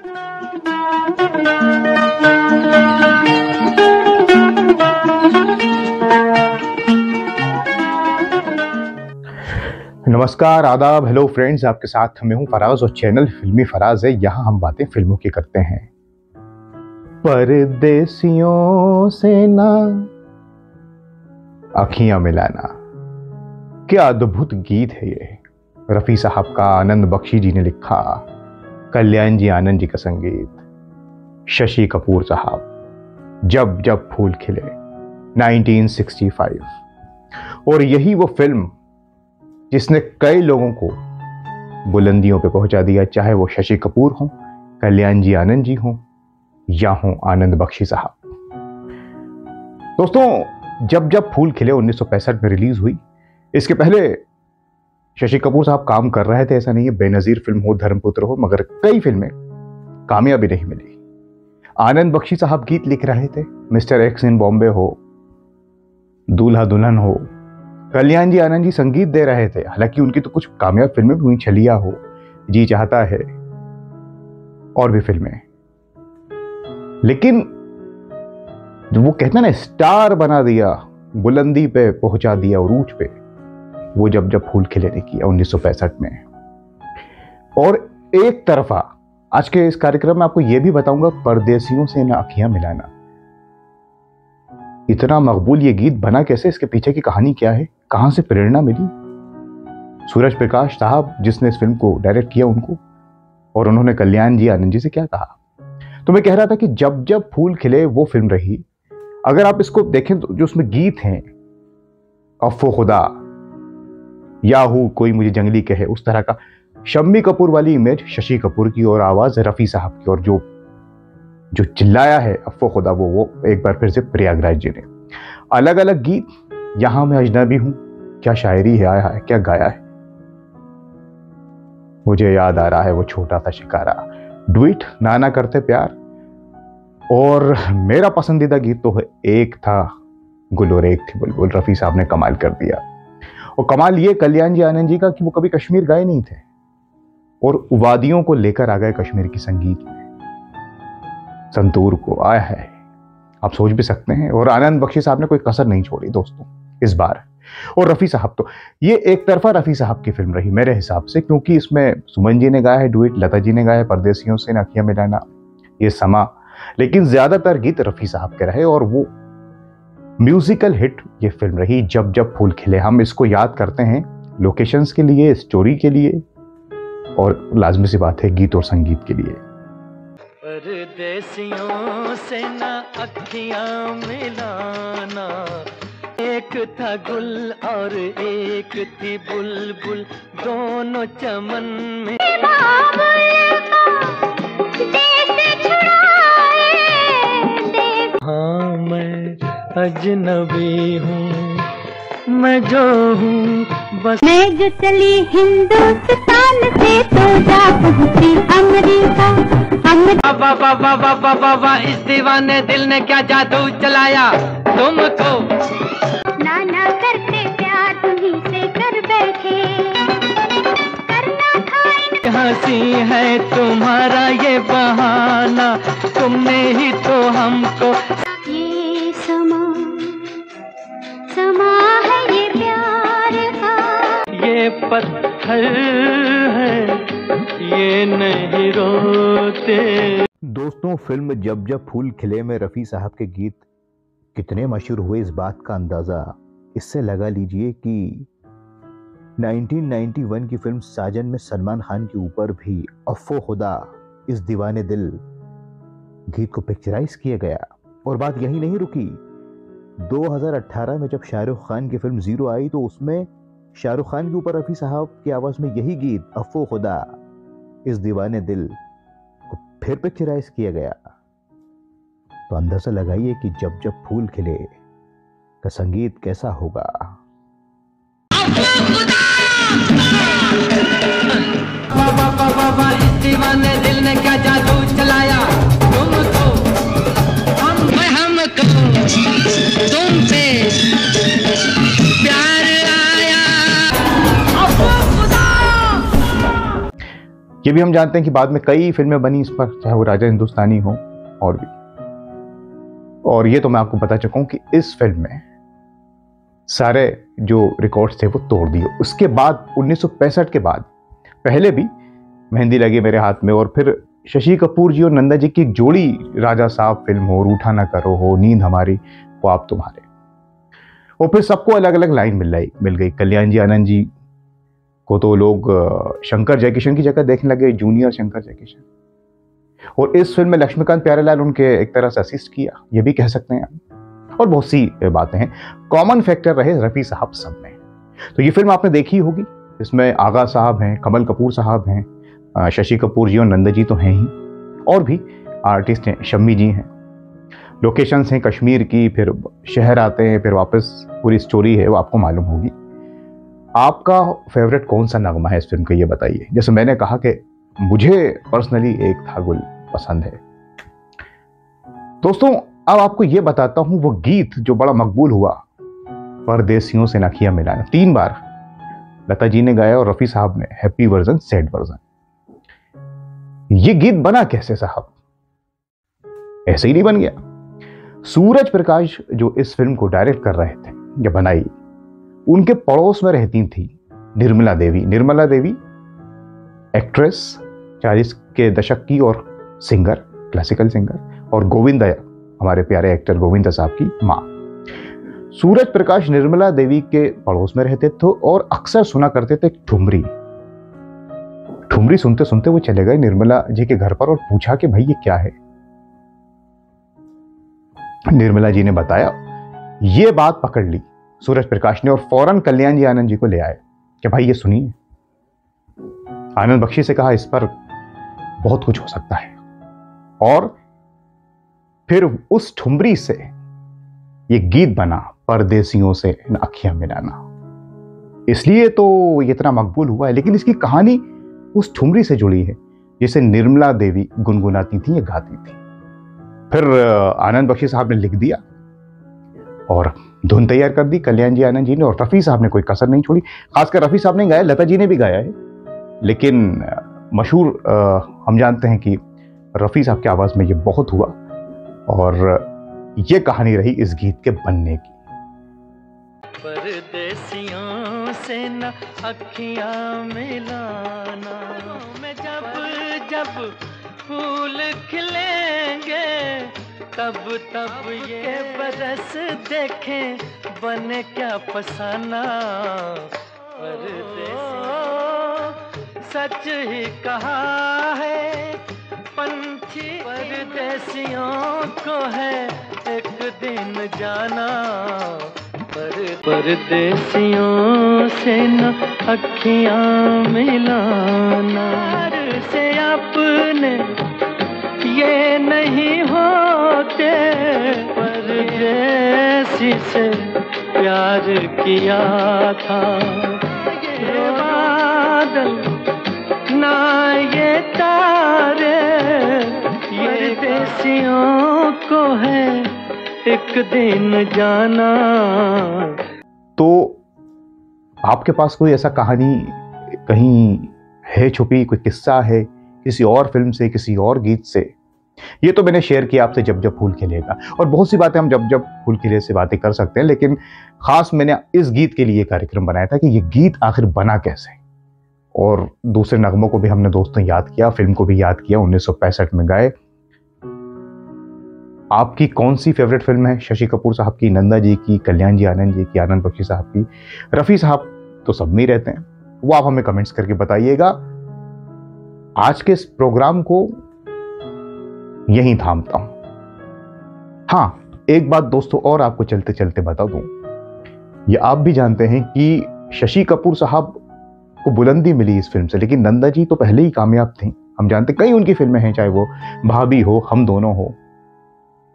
नमस्कार, आदाब, hello friends. आपके साथ मैं हूं फराज और चैनल फिल्मी फराज है। यहां हम बातें फिल्मों की करते हैं। परदेसियों से ना आँखियां मिलाना, क्या अद्भुत गीत है ये। रफी साहब का, आनंद बख्शी जी ने लिखा, कल्याण जी आनंद जी का संगीत, शशि कपूर साहब, जब जब फूल खिले, 1965। और यही वो फिल्म जिसने कई लोगों को बुलंदियों पे पहुंचा दिया, चाहे वो शशि कपूर हो, कल्याण जी आनंद जी हो या हो आनंद बख्शी साहब। दोस्तों, जब जब फूल खिले 1965 में रिलीज हुई। इसके पहले शशि कपूर साहब काम कर रहे थे, ऐसा नहीं है। बेनजीर फिल्म हो, धर्मपुत्र हो, मगर कई फिल्में कामयाबी नहीं मिली। आनंद बख्शी साहब गीत लिख रहे थे, मिस्टर एक्स इन बॉम्बे हो, दूल्हा दुल्हन हो। कल्याण जी आनंद जी संगीत दे रहे थे। हालांकि उनकी तो कुछ कामयाब फिल्में भी हुई, छलिया हो, जी चाहता है, और भी फिल्में। लेकिन जो वो कहते हैं ना, स्टार बना दिया, बुलंदी पे पहुंचा दिया, उरूज पे, वो जब जब फूल खिले ने किया 1965 में। और एक तरफा आज के इस कार्यक्रम में आपको यह भी बताऊंगा, परदेसियों से ना आँखियां मिलाना। इतना मकबूल ये गीत बना कैसे, इसके पीछे की कहानी क्या है, कहां से प्रेरणा मिली। सूरज प्रकाश साहब जिसने इस फिल्म को डायरेक्ट किया उनको, और उन्होंने कल्याण जी आनंद जी से क्या कहा। तो मैं कह रहा था कि जब जब फूल खिले वो फिल्म रही। अगर आप इसको देखें तो जो उसमें गीत हैं, अफ़्फ़ो खुदा, याहू कोई मुझे जंगली कहे, उस तरह का शम्मी कपूर वाली इमेज शशि कपूर की, और आवाज रफी साहब की, और जो चिल्लाया है अफ़्फ़ो खुदा, वो एक बार फिर से प्रयागराज जी ने। अलग अलग गीत, यहां मैं अजनबी हूं, क्या शायरी है, आया है, क्या गाया है। मुझे याद आ रहा है वो छोटा सा शिकारा, डुइट, नाना करते प्यार। और मेरा पसंदीदा गीत तो है एक था गुल और एक थी बुलबुल। रफी साहब ने कमाल कर दिया। और कमाल ये कल्याण जी आनंद जी का कि वो कभी कश्मीर गए नहीं थे, और वादियों को लेकर आ गए कश्मीर की संगीत में, संतूर को। आया है, आप सोच भी सकते हैं। और आनंद बख्शी साहब ने कोई कसर नहीं छोड़ी दोस्तों इस बार। और रफी साहब, तो ये एक तरफा रफी साहब की फिल्म रही मेरे हिसाब से, क्योंकि इसमें सुमन जी ने गाया है डुएट, लता जी ने गाया है परदेसियों से आँखियां मिलाना, ये समा। लेकिन ज्यादातर गीत रफी साहब के रहे, और वो म्यूजिकल हिट ये फिल्म रही, जब जब फूल खिले। हम इसको याद करते हैं लोकेशंस के लिए, स्टोरी के लिए, और लाजमी सी बात है गीत और संगीत के लिए। परदेसियों से ना अखियां मिलाना, एक था गुल और एक थी बुलबुल, दोनों चमन में हाँ मैं अजनबी हूँ, मैं जो हूँ बस। मैं जो चली हिंदुस्तान से तो जा पहुंची अमेरिका। वाह वाह वाह वाह वाह वाह, इस दीवाने दिल ने क्या जादू चलाया तुमको। नाना करते प्यार तुम्ही से कर बैठे, करना था हंसी है तुम्हारा ये बहाना, तुमने ही तो हमको। ये समा समा है ये प्यार का, ये पत्थर है ये नहीं रोते। दोस्तों, फिल्म जब जब फूल खिले में रफी साहब के गीत कितने मशहूर हुए, इस बात का अंदाजा इससे लगा लीजिए कि 1991 की फिल्म साजन में सलमान खान के ऊपर भी अफ़्फ़ो खुदा, इस दीवाने दिल गीत को पिक्चराइज किया गया। और बात यही नहीं रुकी। 2018 में जब शाहरुख खान की फिल्म जीरो आई, तो उसमें शाहरुख खान के ऊपर रफी साहब की आवाज में यही गीत अफ़्फ़ो खुदा, इस दीवाने दिल को फिर पिक्चराइज किया गया। तो अंदाजा लगाइए कि जब जब फूल खिले का संगीत कैसा होगा। इस दीवाने दिल ने क्या जादू चलाया तुमको, हमको तुमसे प्यार आया। ये ये भी हम जानते हैं कि बाद में कई फिल्में बनी इस पर, चाहे वो राजा हिंदुस्तानी हो और भी। और ये तो मैं आपको बता चुका हूं कि इस फिल्म में सारे जो रिकॉर्ड्स थे वो तोड़ दिए। उसके बाद 1965 के बाद पहले भी मेहंदी लगी मेरे हाथ में, और फिर शशि कपूर जी और नंदा जी की एक जोड़ी राजा साहब फिल्म हो, रूठा ना करो हो, नींद हमारी, वो आप तुम्हारे, और फिर सबको अलग अलग लाइन मिल गई। कल्याण जी आनंद जी को तो लोग शंकर जयकिशन की जगह देखने लगे, जूनियर शंकर जयकिशन। और इस फिल्म में लक्ष्मीकांत प्यारेलाल उनके एक तरह से असिस्ट किया, ये भी कह सकते हैं। और बहुत सी बातें हैं। कॉमन फैक्टर रहे रफी साहब सब में। तो ये फिल्म आपने देखी होगी, इसमें आगा साहब हैं, कमल कपूर साहब हैं, शशि कपूर जी और नंदा जी तो हैं ही, और भी आर्टिस्ट हैं, शम्मी जी हैं। लोकेशंस हैं कश्मीर की, फिर शहर आते हैं, फिर वापस पूरी स्टोरी है वो आपको मालूम होगी। आपका फेवरेट कौन सा नगमा है इस फिल्म का, ये बताइए। जैसे मैंने कहा कि मुझे पर्सनली एक था गुल पसंद है। दोस्तों अब आपको ये बताता हूं वो गीत जो बड़ा मकबूल हुआ, परदेसियों से नखियां मिलाना। 3 बार लता जी ने गाया और रफी साहब ने, हैप्पी वर्जन, सैड वर्जन। ये गीत बना कैसे साहब? ऐसे ही नहीं बन गया। सूरज प्रकाश जो इस फिल्म को डायरेक्ट कर रहे थे या बनाई, उनके पड़ोस में रहती थी निर्मला देवी। निर्मला देवी एक्ट्रेस 40 के दशक की और सिंगर, क्लासिकल सिंगर, और गोविंदा हमारे प्यारे एक्टर गोविंदा साहब की माँ। सूरज प्रकाश निर्मला देवी के पड़ोस में रहते थे और अक्सर सुना करते थे ठुमरी। ठुमरी सुनते सुनते वो चले गए निर्मला जी के घर पर और पूछा कि भाई ये क्या है। निर्मला जी ने बताया, ये बात पकड़ ली सूरज प्रकाश ने और फौरन कल्याण जी आनंद जी को ले आए कि भाई ये सुनिए। आनंद बख्शी से कहा इस पर बहुत कुछ हो सकता है, और फिर उस ठुमरी से ये गीत बना, परदेसियों से अखियां मिलाना। इसलिए तो ये इतना मकबूल हुआ है। लेकिन इसकी कहानी उस ठुमरी से जुड़ी है जिसे निर्मला देवी गुनगुनाती थी या गाती थी। फिर आनंद बख्शी साहब ने लिख दिया और धुन तैयार कर दी कल्याण जी आनंद जी ने, और रफी साहब ने कोई कसर नहीं छोड़ी। खासकर रफी साहब ने गाया, लता जी ने भी गाया है, लेकिन मशहूर हम जानते हैं कि रफी साहब की आवाज में ये बहुत हुआ, और ये कहानी रही इस गीत के बनने की। परदेसियों से न अखियां मिलाना, मैं जब जब फूल खिलेंगे तब तब ये बरस देखें बने क्या फसाना। परदेसियों सच ही कहा है पंछी, परदेसियों को है एक दिन जाना। परदेसियों से न अखियां मिलाना, से अपने ये नहीं होते, परदेसी से प्यार किया था। ये बादल ना ये तारे, ये देसियों को है एक दिन जाना। तो आपके पास कोई ऐसा कहानी कहीं है छुपी, कोई किस्सा है किसी और फिल्म से, किसी और गीत से? ये तो मैंने शेयर किया आपसे जब जब फूल खिलेगा, और बहुत सी बातें हम जब जब फूल खिले से बातें कर सकते हैं, लेकिन खास मैंने इस गीत के लिए कार्यक्रम बनाया था कि ये गीत आखिर बना कैसे। और दूसरे नगमों को भी हमने दोस्तों याद किया, फिल्म को भी याद किया, 1965 में गाए। आपकी कौन सी फेवरेट फिल्म है? शशि कपूर साहब की, नंदा जी की, कल्याण जी आनंद जी की, आनंद बख्शी साहब की, रफी साहब तो सब में ही रहते हैं, वो आप हमें कमेंट्स करके बताइएगा। आज के इस प्रोग्राम को यहीं थामता हूं। हाँ, एक बात दोस्तों और आपको चलते चलते बता दूं, ये आप भी जानते हैं कि शशि कपूर साहब को बुलंदी मिली इस फिल्म से, लेकिन नंदा जी तो पहले ही कामयाब थी। हम जानते कई उनकी फिल्में हैं, चाहे वो भाभी हो, हम दोनों हो,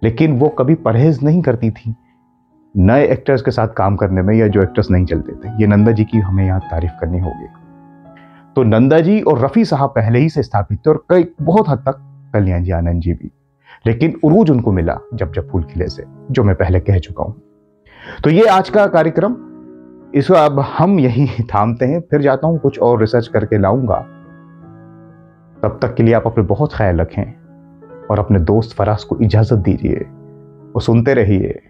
लेकिन वो कभी परहेज नहीं करती थी नए एक्टर्स के साथ काम करने में, या जो एक्टर्स नहीं चलते थे। ये नंदा जी की हमें यहाँ तारीफ करनी होगी। तो नंदा जी और रफी साहब पहले ही से स्थापित थे, और कई बहुत हद तक कल्याण जी आनंद जी भी, लेकिन उरूज उनको मिला जब जब फूल खिले से, जो मैं पहले कह चुका हूं। तो ये आज का कार्यक्रम, इसको अब हम यही थामते हैं। फिर जाता हूं, कुछ और रिसर्च करके लाऊंगा, तब तक के लिए आप अपने बहुत ख्याल रखें और अपने दोस्त फराज को इजाज़त दीजिए। वो सुनते रहिए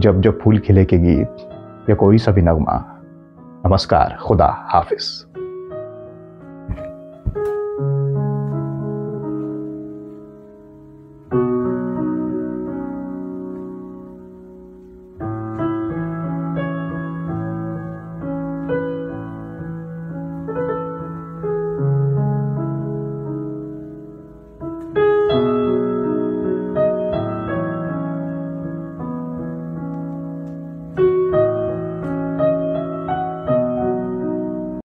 जब जब फूल खिले के गीत या कोई सा भी नगमा। नमस्कार, खुदा हाफिज।